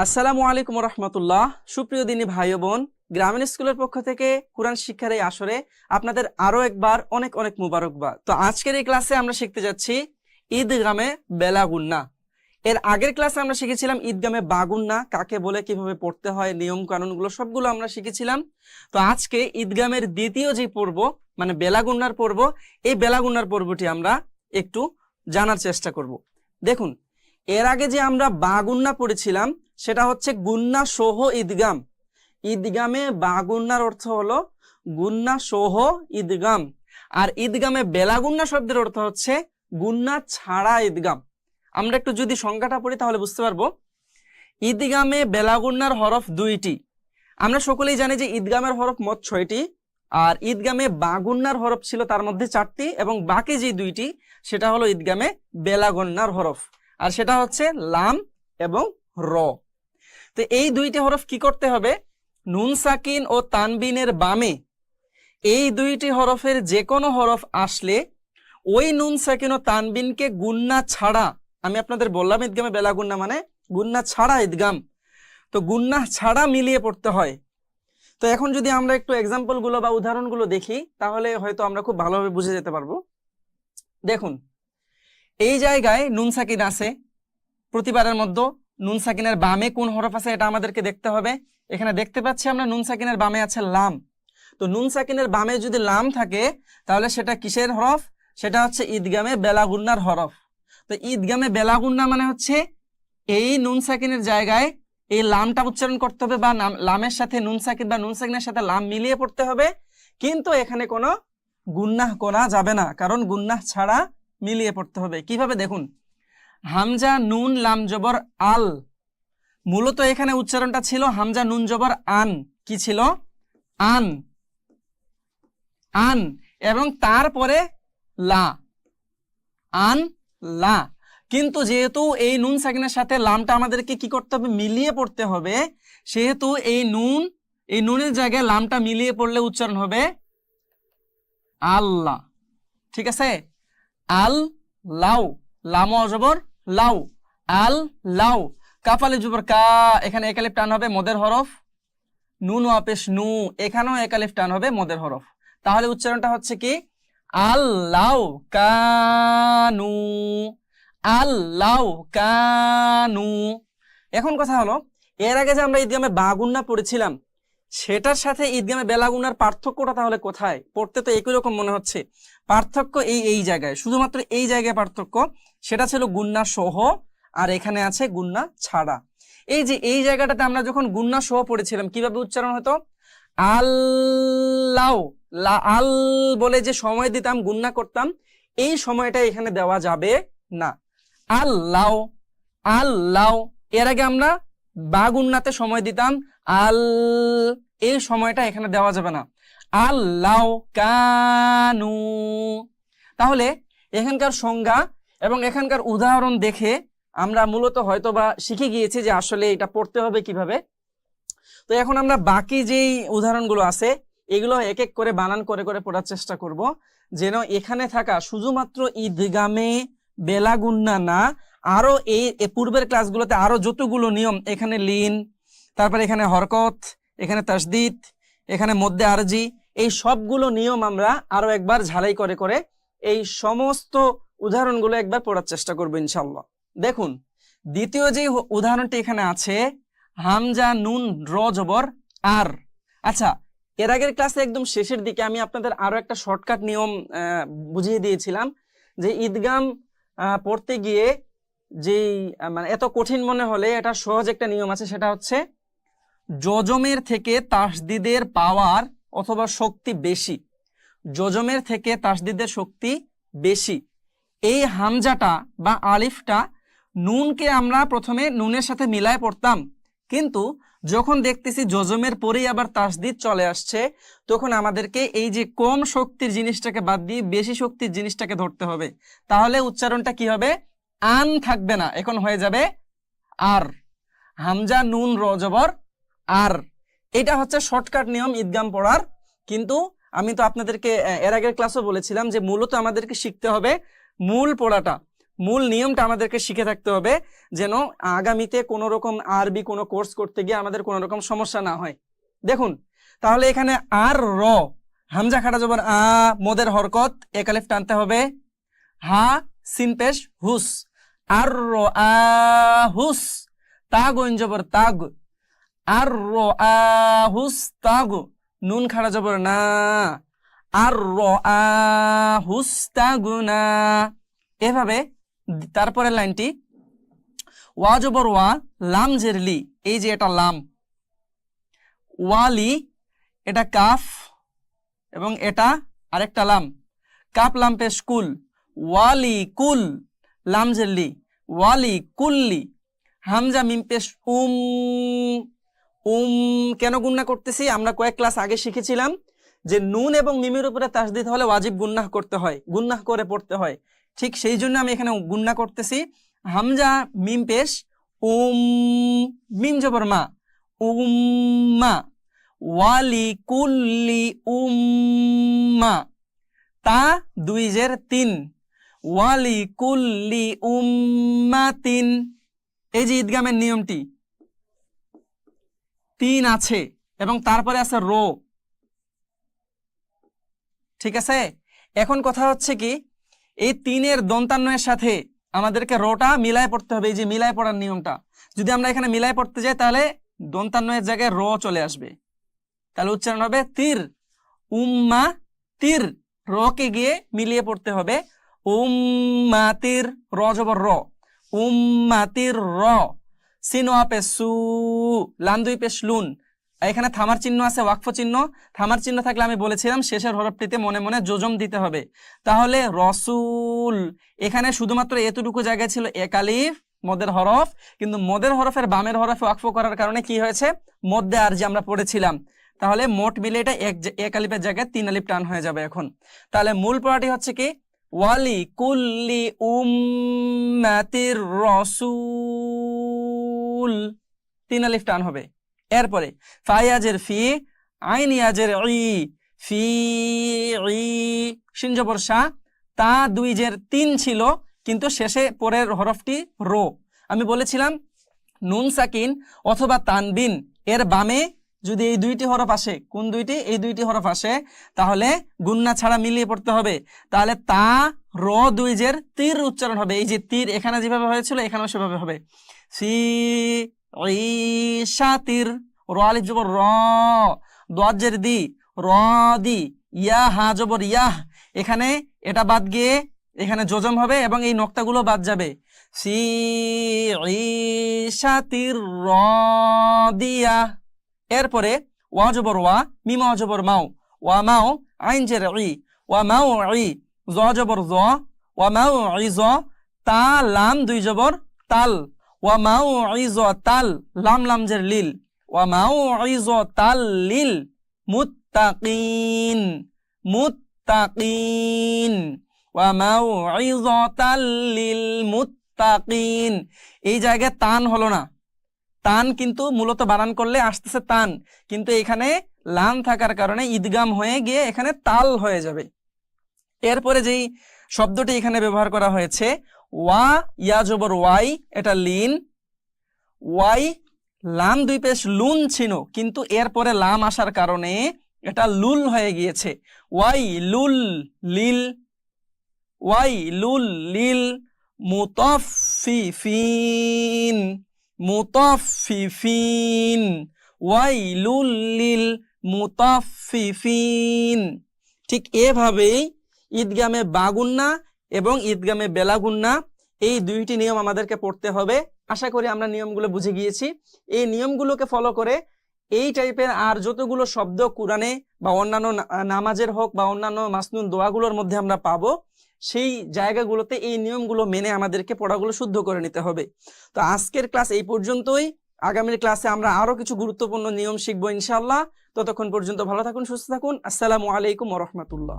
আসসালামু আলাইকুম রহমতুল্লাহ। সুপ্রিয় দিনী ভাই বোন, গ্রামীণ স্কুলের পক্ষ থেকে কোরআন শিক্ষার এই আসরে আপনাদের আরো একবার অনেক অনেক মুবারকবাদ। তো আজকের এই ক্লাসে আমরা শিখতে যাচ্ছি ঈদগামে বেলাগুন্না। এর আগের ক্লাসে আমরা শিখেছিলাম ঈদগামে বাগুন্না কাকে বলে, কিভাবে পড়তে হয়, নিয়ম কানুনগুলো সবগুলো আমরা শিখেছিলাম। তো আজকে ঈদগামের দ্বিতীয় যে পর্ব মানে বেলাগুন্নার পর্ব, এই বেলাগুন্নার পর্বটি আমরা একটু জানার চেষ্টা করব। দেখুন, এর আগে যে আমরা বাগুন্না পড়েছিলাম সেটা হচ্ছে গুন্না সহ ঈদগাম। ঈদগামে বাগুন্নার অর্থ হলো গুন্না সহ ঈদগাম, আর ঈদগামে বেলাগুন্না শব্দের অর্থ হচ্ছে গুন্না ছাড়া ঈদগাম। আমরা একটু যদি সংজ্ঞাটা পড়ি তাহলে বুঝতে পারবো। ঈদগামে বেলাগুন্নার হরফ দুইটি। আমরা সকলেই জানি যে ঈদগামের হরফ মোট 6টি, আর ঈদগামে বাগুন্নার হরফ ছিল তার মধ্যে 4টি, এবং বাকি যে দুইটি সেটা হলো ঈদগামে বেলাগুন্নার হরফ, আর সেটা হচ্ছে লাম এবং র। তো এই দুইটি হরফ কি করতে হবে? নুন সাকিন ও তানবিনের বামে এই দুইটি হরফের যে কোনো হরফ আসলে ওই নুন সাকিন ও তানবিনকে গুন্না ছাড়া, আমি আপনাদের বললাম ঈদগামে বেলাগুন্না মানে গুন্না ছাড়া ঈদগাম, তো গুন্না ছাড়া মিলিয়ে পড়তে হয়। তো এখন যদি আমরা একটু এক্সাম্পল গুলো বা উদাহরণগুলো দেখি তাহলে হয়তো আমরা খুব ভালোভাবে বুঝে যেতে পারবো। দেখুন, এই জায়গায় নুন সাকিন আছে, প্রতিবারের মধ্যে নুন সাকিনের বামে কোন হরফ আছে এটা আমাদেরকে দেখতে হবে। এখানে দেখতে পাচ্ছি আমরা নুন সাকিনের বামে আছে লাম। তো নুন সাকিনের বামে যদি লাম থাকে তাহলে সেটা কিসের হরফ? সেটা হচ্ছে ঈদগামে বেলাগুন্নার হরফ। তো ঈদগামে বেলাগুন্না মানে হচ্ছে এই নুন সাকিনের জায়গায় এই লামটা উচ্চারণ করতে হবে, বা লামের সাথে নুন সাকিন বা নুন সাকিনের সাথে লাম মিলিয়ে পড়তে হবে, কিন্তু এখানে কোনো গুন্নাহ করা যাবে না, কারণ গুন্নাহ ছাড়া মিলিয়ে পড়তে হবে। কিভাবে দেখুন, হামজা নুন লাম জবর আল, মূলত এখানে উচ্চারণটা ছিল হামজা নুন জবর আন। কি ছিল? আন, আন, এবং তারপরে লা, আন লা। কিন্তু যেহেতু এই নুন সাকিনের সাথে লামটা আমাদেরকে কি করতে হবে? মিলিয়ে পড়তে হবে। সেহেতু এই নুনের জায়গায় লামটা মিলিয়ে পড়লে উচ্চারণ হবে আল্লাহ। ঠিক আছে? আল লাউ, লাম অজবর লাউ, আল লাউ। কাফালে জবর কা, এখানে একালিফ টান হবে মদের হরফ। নুন ওয়াপেশ নু, এখানেও একালিফ টান হবে মদের হরফ। তাহলে উচ্চারণটা হচ্ছে কি? আল্লাউ কানু, আল্লাউ কানু। এখন কথা হলো, এর আগে যে আমরা ঈদগামে বাগুন্না পড়েছিলাম সেটার সাথে ঈদগামে বেলাগুন্নার পার্থক্যটা তাহলে কোথায়? পড়তে তো একই রকম মনে হচ্ছে। পার্থক্য এই জায়গায়, শুধুমাত্র এই জায়গায় পার্থক্য। সেটা ছিল গুন্না সহ, আর এখানে আছে গুন্না ছাড়া। এই যে এই জায়গাটাতে আমরা যখন গুন্না সহ পড়েছিলাম কিভাবে উচ্চারণ হতো? আল্লাহ, আল বলে যে সময় দিতাম, গুন্না করতাম, এই সময়টা এখানে দেওয়া যাবে না। আল্লাহ, আল্লাহ। এর আগে আমরা বাগুন্নাতে সময় দিতাম আল, এই সময়টা এখানে দেওয়া যাবে না। আল্লাহ কানু। তাহলে এখানকার সংজ্ঞা এবং এখানকার উদাহরণ দেখে আমরা মূলত হয়তো বা শিখে গিয়েছি যে আসলে এটা পড়তে হবে কিভাবে। তো এখন আমরা বাকি যেই উদাহরণগুলো আছে এগুলো এক এক করে বানান করে করে পড়ার চেষ্টা করব, যেন এখানে থাকা শুধুমাত্র ঈদগামে বেলাগুন্না না, আরো এই পূর্বের ক্লাসগুলোতে আরো যতগুলো নিয়ম, এখানে লিন, তারপরে এখানে হরকত, এখানে তাসদিদ, এখানে মধ্যে আরজি, এই সবগুলো নিয়ম আমরা আরো একবার ঝালাই করে করে এই সমস্ত উদাহরণগুলো একবার পড়ার চেষ্টা করবো ইনশাল্লাহ। দেখুন, দ্বিতীয় যে উদাহরণটি এখানে আছে হামজা নুন র জবর আর। আচ্ছা, এর আগের ক্লাসে একদম শেষের দিকে আমি আপনাদের আরো একটা শর্টকাট নিয়ম বুঝিয়ে দিয়েছিলাম যে ঈদগাম পড়তে গিয়ে যেই মানে এত কঠিন মনে হলে এটা সহজ একটা নিয়ম আছে, সেটা হচ্ছে জজমের থেকে তাসদিদের পাওয়ার অথবা শক্তি বেশি। জজমের থেকে তাসদিদের শক্তি বেশি। এই হামজাটা বা আলিফটা নুনকে আমরা প্রথমে নুনের সাথে মিলায় পড়তাম, কিন্তু যখন দেখতেছি জজমের পরেই আবার তাসদিদ চলে আসছে তখন আমাদেরকে এই যে কম শক্তির জিনিসটাকে বাদ দিয়ে বেশি শক্তির জিনিসটাকে ধরতে হবে। তাহলে উচ্চারণটা কি হবে? আন থাকবে না, এখন হয়ে যাবে আর। হামজা নুন র জবর আর। এটা হচ্ছে শর্টকাট নিয়ম ঈদগাম পড়ার। কিন্তু আমি তো আপনাদেরকে এর আগের ক্লাসও বলেছিলাম যে মূলত আমাদেরকে শিখতে হবে মূল পড়াটা। মূল নিয়মটা আমাদেরকে শিখে থাকতে হবে, যেন আগামীতে কোনো রকম আরবি কোনো কোর্স করতে গিয়ে আমাদের কোনো রকম সমস্যা না হয়। দেখুন তাহলে এখানে আর র, হামজা খাড়া জবর আ, মদের হরকত, এক আলিফ টানতে হবে, হা সিন পেশ হুস, আর র আ হুস, তাগ ইন জবর তাগ, আর র আ হুস তাগ, নুন খাড়া জবর না, আর র আ হুস তাগ না। এভাবে তারপরে লাইনটি ওয়া জবর ওয়া, লাম জেরলি, এই যে এটা লাম, ওয়ালি এটা কাফ এবং এটা আরেকটা লাম, কাপ লাম পেশ কুল, ওয়ালি কুল, লাম জেরলি, ওয়ালি কুল্লি, হামজা মিম পেশ উম, উম কেন গুন্না করতেছি, আমরা কয়েক ক্লাস আগে শিখেছিলাম যে নুন এবং মিমের উপরে তাসদিদ হলে ওয়াজিব গুন্নাহ করতে হয়, গুন্নাহ করে পড়তে হয়, ঠিক সেই জন্য আমি এখানে গুন্না করতেছি। হামজা মিম পেশ উম, মিম জবর মা, উম্মা, ওয়ালি কুল্লি উম্মা, তা দুই জের তিন, ওয়ালি কুল্লি উম্মাতিন। এই যে ঈদগামের নিয়মটি, তিন আছে এবং তারপরে আছে রো, ঠিক আছে। এখন কথা হচ্ছে কি, এই তিনের দন্তান্বয়ের সাথে আমাদেরকে রোটা মিলায় পড়তে হবে, এই যে মিলায় পড়ার নিয়মটা, যদি আমরা এখানে মিলায় পড়তে যাই তাহলে দন্তান্বয়ের জায়গায় র চলে আসবে, তাহলে উচ্চারণ হবে তির, উম্মা তির, রকে গিয়ে মিলিয়ে পড়তে হবে, উম্মাতির, র জবর র, উম্মাতির র, সিন ওয়া পেশ সু, লাম দুই পেশ লুন, এখানে থামার চিহ্ন আছে, ওয়াকফ চিহ্ন, থামার চিহ্ন থাকলে আমি বলেছিলাম শেষের হরফটিতে মনে মনে যোজম দিতে হবে, তাহলে রসুল, এখানে শুধুমাত্র এতটুকু জায়গায় ছিল এক আলিফ মদের হরফ, কিন্তু মদের হরফের বামের হরফে ওয়াকফ করার কারণে কি হয়েছে, মধ্যে আর যে আমরা পড়েছিলাম, তাহলে মোট মিলে এটা এক আলিফের জায়গায় তিন আলিফ টান হয়ে যাবে এখন। তাহলে মূল পড়াটি হচ্ছে কি, ওয়ালি কুল্লি উম্মাতির রসুল, তিন আলিফ টান হবে। এরপরে ফায়াজের ফি, আইন ইয়াজের ই, ফি ই, শিন জবর শা, তা দুই জের তিন ছিল কিন্তু শেষে পরের হরফটি রো। আমি বলেছিলাম নুন সাকিন অথবা তানবিন এর বামে যদি এই দুইটি হরফ আসে, কোন দুইটি, এই দুইটি হরফ আসে, তাহলে গুন্না ছাড়া মিলিয়ে পড়তে হবে, তাহলে তা র দুই জের তীর উচ্চারণ হবে, এই যে তীর এখানে যেভাবে হয়েছিল এখানেও সেভাবে হবে, সি ঈশাতির, র আলিফ জবর র, দোয়াত জের দি, র দি, ইয়া হা জবর ইয়াহ, এখানে এটা বাদ গিয়ে এখানে যোজম হবে এবং এই নক্তাগুলো বাদ যাবে, সি ঈশাতির রাদিয়া। এরপরে ওয়া জবর ওয়া, মিম ওয়া জবর মাও, ওয়া মাও, আইন জের ই, ওয়া মাও ই, জ জবর জ, ওয়া মাও ই জ, তা লাম দুই জবর তাল, ওয়া মাও ই জ তাল, লাম লাম জের লিল, ওয়া মাও ই জ তাল লিল মুত্তাকিন, মুত্তাকিন, ওয়া মাও ই জ তাল লিল মুত্তাকিন। এই জায়গায় তান হলো না, তান কিন্তু মূলত বানান করলে আসতেছে তান, কিন্তু এখানে লাম থাকার কারণে ঈদগাম হয়ে গিয়ে এখানে তাল হয়ে যাবে। এরপরে যেই শব্দটি এখানে ব্যবহার করা হয়েছে ওয়া ইয়া জবর ওয়াই, এটা লিন, ওয়াই লাম দুই পেশ লুন ছিল কিন্তু এরপরে লাম আসার কারণে এটা লুল হয়ে গিয়েছে, ওয়াই লুল লিল, ওয়াই লুল লিল মুতাফফিফিন, মুতাফফিফিন, ওয়াইলুল লিল মুতাফফিফিন। ঠিক এভাবেই ঈদগামে বাগুন্না এবং ঈদগামে বেলাগুন্না এই দুইটি নিয়ম আমাদেরকে পড়তে হবে। আশা করি আমরা নিয়মগুলো বুঝে গিয়েছি। এই নিয়মগুলোকে ফলো করে এই টাইপের আর যতগুলো শব্দ কোরআনে বা অন্যান্য নামাজের হোক বা অন্যান্য মাসনুন দোয়াগুলোর মধ্যে আমরা পাবো, সেই জায়গাগুলোতে এই নিয়মগুলো মেনে আমাদেরকে পড়াগুলো শুদ্ধ করে নিতে হবে। তো আজকের ক্লাস এই পর্যন্তই। আগামীর ক্লাসে আমরা আরো কিছু গুরুত্বপূর্ণ নিয়ম শিখবো ইনশাআল্লাহ। ততক্ষণ পর্যন্ত ভালো থাকুন, সুস্থ থাকুন। আসসালামু আলাইকুম ওয়া রাহমাতুল্লাহ।